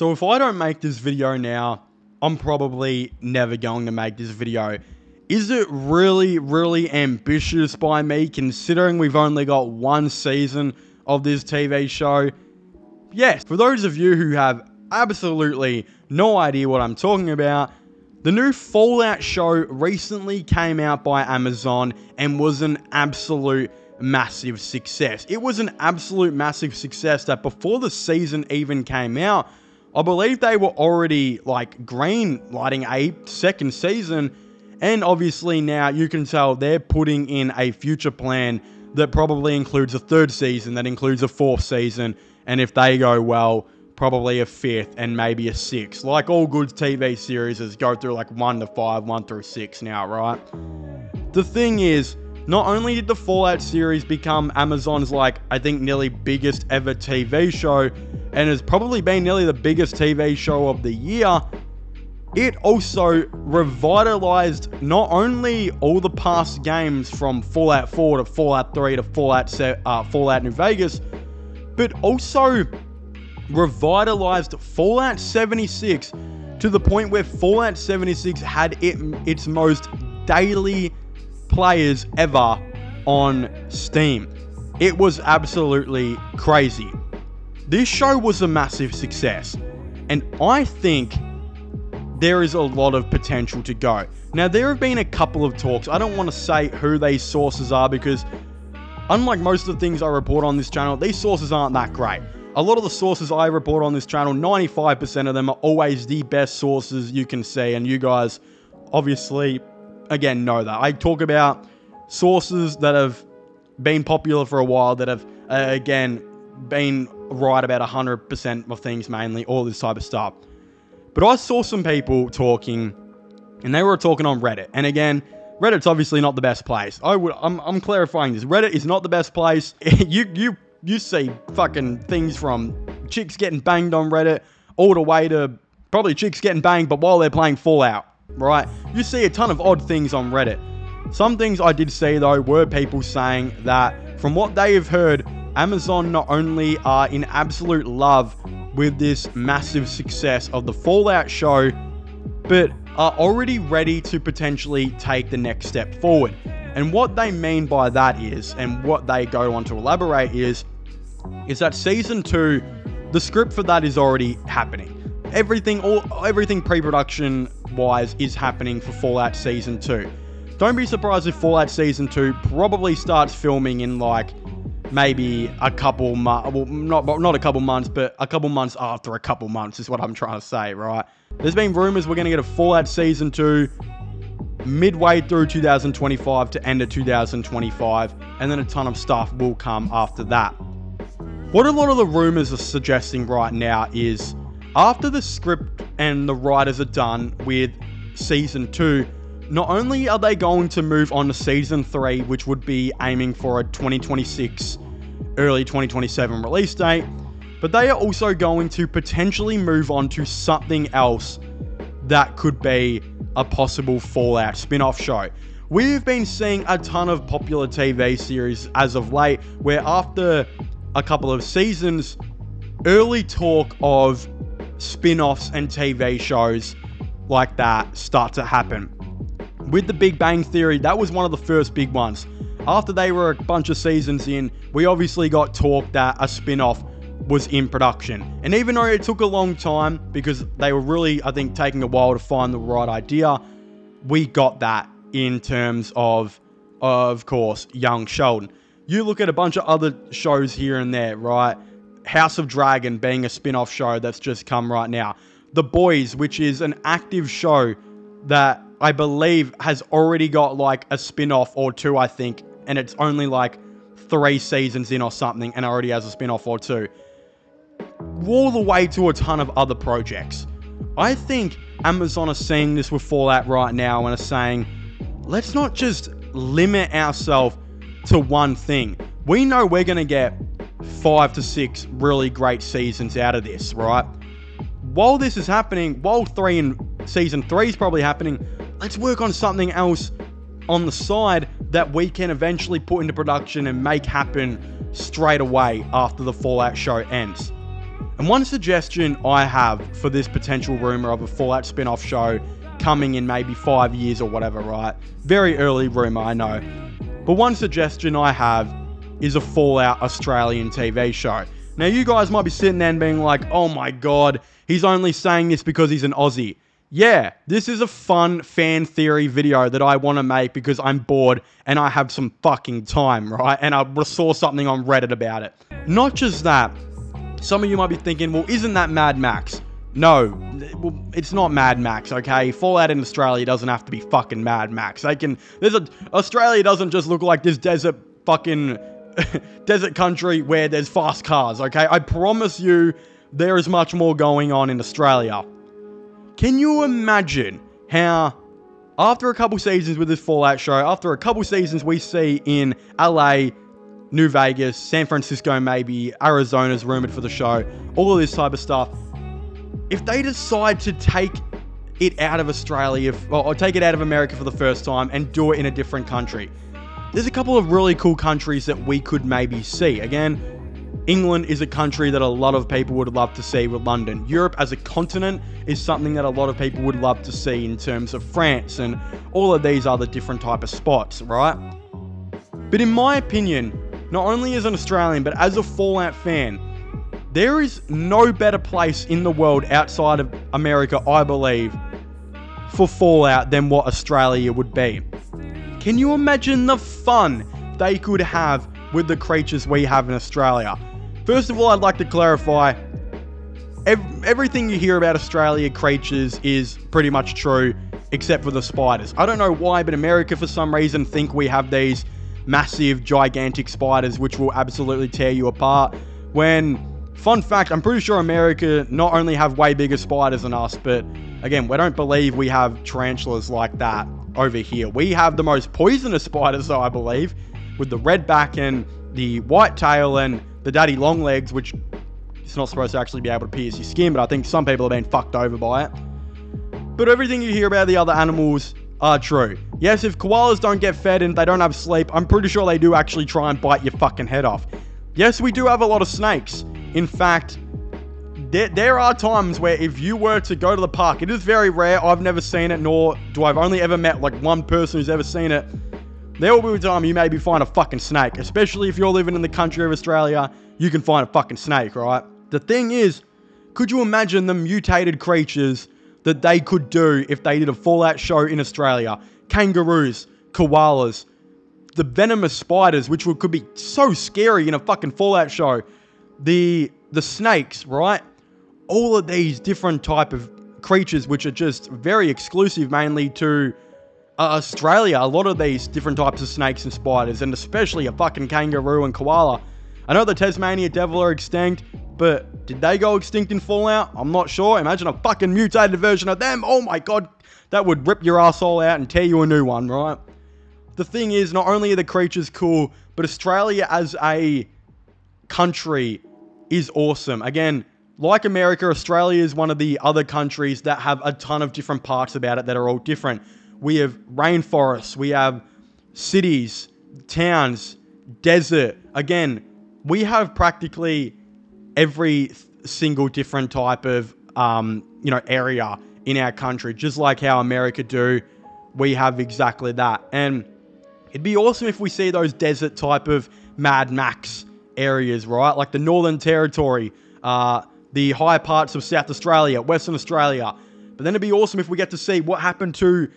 So if I don't make this video now, I'm probably never going to make this video. Is it really, really ambitious by me, considering we've only got one season of this TV show? Yes, for those of you who have absolutely no idea what I'm talking about, the new Fallout show recently came out by Amazon and was an absolute massive success. It was an absolute massive success that before the season even came out, I believe they were already like green lighting a second season. And obviously now you can tell they're putting in a future plan that probably includes a third season, that includes a fourth season. And if they go well, probably a fifth and maybe a sixth. Like all good TV series go through like 1 to 5, 1 through 6 now, right? The thing is, not only did the Fallout series become Amazon's I think nearly biggest ever TV show, and has probably been nearly the biggest TV show of the year, it also revitalized not only all the past games from Fallout 4 to Fallout 3 to Fallout New Vegas, but also revitalized Fallout 76 to the point where Fallout 76 had its most daily players ever on Steam. It was absolutely crazy. This show was a massive success, and I think there is a lot of potential to go. Now, there have been a couple of talks. I don't want to say who these sources are because, unlike most of the things I report on this channel, these sources aren't that great. A lot of the sources I report on this channel, 95% of them are always the best sources you can see, and you guys obviously, again, know that. I talk about sources that have been popular for a while, that have, again, been right about 100% of things mainly, all this type of stuff. But I saw some people talking, and they were talking on Reddit. And again, Reddit's obviously not the best place. I'm clarifying this. Reddit is not the best place. You see fucking things from chicks getting banged on Reddit all the way to probably chicks getting banged, but while they're playing Fallout, right? You see a ton of odd things on Reddit. Some things I did see, though, were people saying that from what they have heard, Amazon not only are in absolute love with this massive success of the Fallout show, but are already ready to potentially take the next step forward. And what they mean by that is, and what they go on to elaborate is that Season 2, the script for that is already happening. Everything pre-production wise is happening for Fallout Season 2. Don't be surprised if Fallout Season 2 probably starts filming in maybe a couple months, well, not a couple months, but a couple months after a couple months is what I'm trying to say, right? There's been rumors we're going to get a Fallout Season 2 midway through 2025 to end of 2025, and then a ton of stuff will come after that. What a lot of the rumors are suggesting right now is after the script and the writers are done with Season 2, not only are they going to move on to Season 3, which would be aiming for a 2026, early 2027 release date, but they are also going to potentially move on to something else that could be a possible Fallout spin-off show. We've been seeing a ton of popular TV series as of late, where after a couple of seasons, early talk of spin-offs and TV shows like that start to happen. With The Big Bang Theory, that was one of the first big ones. After they were a bunch of seasons in, we obviously got talk that a spin-off was in production. And even though it took a long time, because they were really, I think, taking a while to find the right idea, we got that in terms of course, Young Sheldon. You look at a bunch of other shows here and there, right? House of Dragon being a spin-off show that's just come right now. The Boys, which is an active show that I believe has already got a spin-off or two, I think, and it's only 3 seasons in or something, and already has a spin-off or two. All the way to a ton of other projects. I think Amazon are seeing this with Fallout right now and are saying, let's not just limit ourselves to one thing. We know we're going to get 5 to 6 really great seasons out of this, right? While this is happening, while Season 3 is probably happening, let's work on something else on the side that we can eventually put into production and make happen straight away after the Fallout show ends. And one suggestion I have for this potential rumor of a Fallout spin-off show coming in maybe 5 years or whatever, right? Very early rumor, I know. But one suggestion I have is a Fallout Australian TV show. Now, you guys might be sitting there and being like, oh my god, he's only saying this because he's an Aussie. Yeah, this is a fun fan theory video that I want to make because I'm bored and I have some fucking time, right? And I saw something on Reddit about it. Not just that, some of you might be thinking, well, isn't that Mad Max? No, it's not Mad Max, okay? Fallout in Australia doesn't have to be fucking Mad Max. Australia doesn't just look like this desert fucking desert country where there's fast cars, okay? I promise you there is much more going on in Australia. Can you imagine how, after a couple seasons with this Fallout show, after a couple seasons we see in LA, New Vegas, San Francisco maybe, Arizona's rumored for the show, all of this type of stuff, if they decide to take it out of Australia, or take it out of America for the first time and do it in a different country, there's a couple of really cool countries that we could maybe see. Again, England is a country that a lot of people would love to see with London. Europe as a continent is something that a lot of people would love to see in terms of France and all of these other different type of spots, right? But in my opinion, not only as an Australian, but as a Fallout fan, there is no better place in the world outside of America, I believe, for Fallout than what Australia would be. Can you imagine the fun they could have with the creatures we have in Australia? First of all, I'd like to clarify, everything you hear about Australia creatures is pretty much true, except for the spiders. I don't know why, but America, for some reason, think we have these massive, gigantic spiders which will absolutely tear you apart. When, fun fact, I'm pretty sure America not only have way bigger spiders than us, but again, we don't believe we have tarantulas like that over here. We have the most poisonous spiders, though, I believe, with the red back and the white tail and the daddy long legs, which is not supposed to actually be able to pierce your skin, but I think some people have been fucked over by it. But everything you hear about the other animals are true. Yes, if koalas don't get fed and they don't have sleep, I'm pretty sure they do actually try and bite your fucking head off. Yes, we do have a lot of snakes. In fact, there are times where if you were to go to the park, it is very rare, I've never seen it, nor do I've only ever met like one person who's ever seen it. There will be a time you maybe find a fucking snake, especially if you're living in the country of Australia, you can find a fucking snake, right? The thing is, could you imagine the mutated creatures that they could do if they did a Fallout show in Australia? Kangaroos, koalas, the venomous spiders, which could be so scary in a fucking Fallout show. The snakes, right? All of these different type of creatures, which are just very exclusive mainly to Australia. A lot of these different types of snakes and spiders, and especially a fucking kangaroo and koala. I know the Tasmania devil are extinct, but did they go extinct in Fallout? I'm not sure. Imagine a fucking mutated version of them. Oh my god, that would rip your asshole out and tear you a new one, right? The thing is, not only are the creatures cool, but Australia as a country is awesome. Again, like America, Australia is one of the other countries that have a ton of different parts about it that are all different. We have rainforests, we have cities, towns, desert. Again, we have practically every single different type of, area in our country. Just like how America do, we have exactly that. And it'd be awesome if we see those desert type of Mad Max areas, right? Like the Northern Territory, the high parts of South Australia, Western Australia. But then it'd be awesome if we get to see what happened to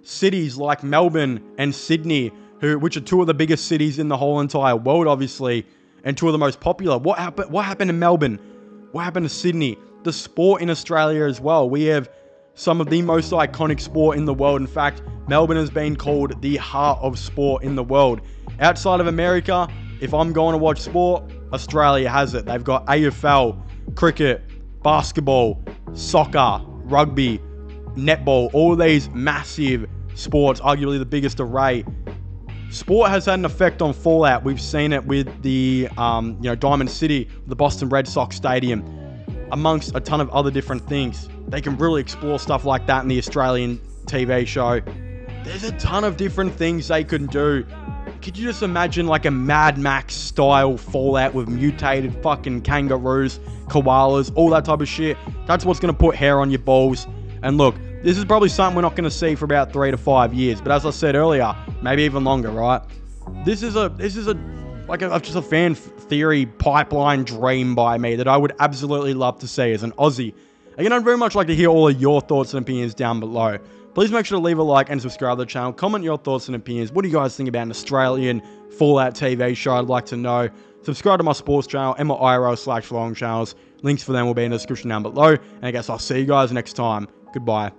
cities like Melbourne and Sydney, which are two of the biggest cities in the whole entire world, obviously, and two of the most popular. What happened in Melbourne? What happened to Sydney? The sport in Australia as well. We have some of the most iconic sport in the world. In fact, Melbourne has been called the heart of sport in the world. Outside of America, if I'm going to watch sport, Australia has it. They've got AFL, cricket, basketball, soccer, rugby, netball, all of these massive sports, arguably the biggest array. Sport has had an effect on Fallout. We've seen it with the Diamond City, the Boston Red Sox Stadium, amongst a ton of other different things. They can really explore stuff like that in the Australian TV show. There's a ton of different things they can do. could you just imagine like a Mad Max style Fallout with mutated fucking kangaroos, koalas, all that type of shit? That's what's going to put hair on your balls. And look, this is probably something we're not going to see for about 3 to 5 years. But as I said earlier, maybe even longer, right? This is just a fan theory pipeline dream by me that I would absolutely love to see as an Aussie. Again, I'd very much like to hear all of your thoughts and opinions down below. Please make sure to leave a like and subscribe to the channel. Comment your thoughts and opinions. What do you guys think about an Australian Fallout TV show? I'd like to know. Subscribe to my sports channel and my IRL/vlogging channels. Links for them will be in the description down below. And I guess I'll see you guys next time. Goodbye.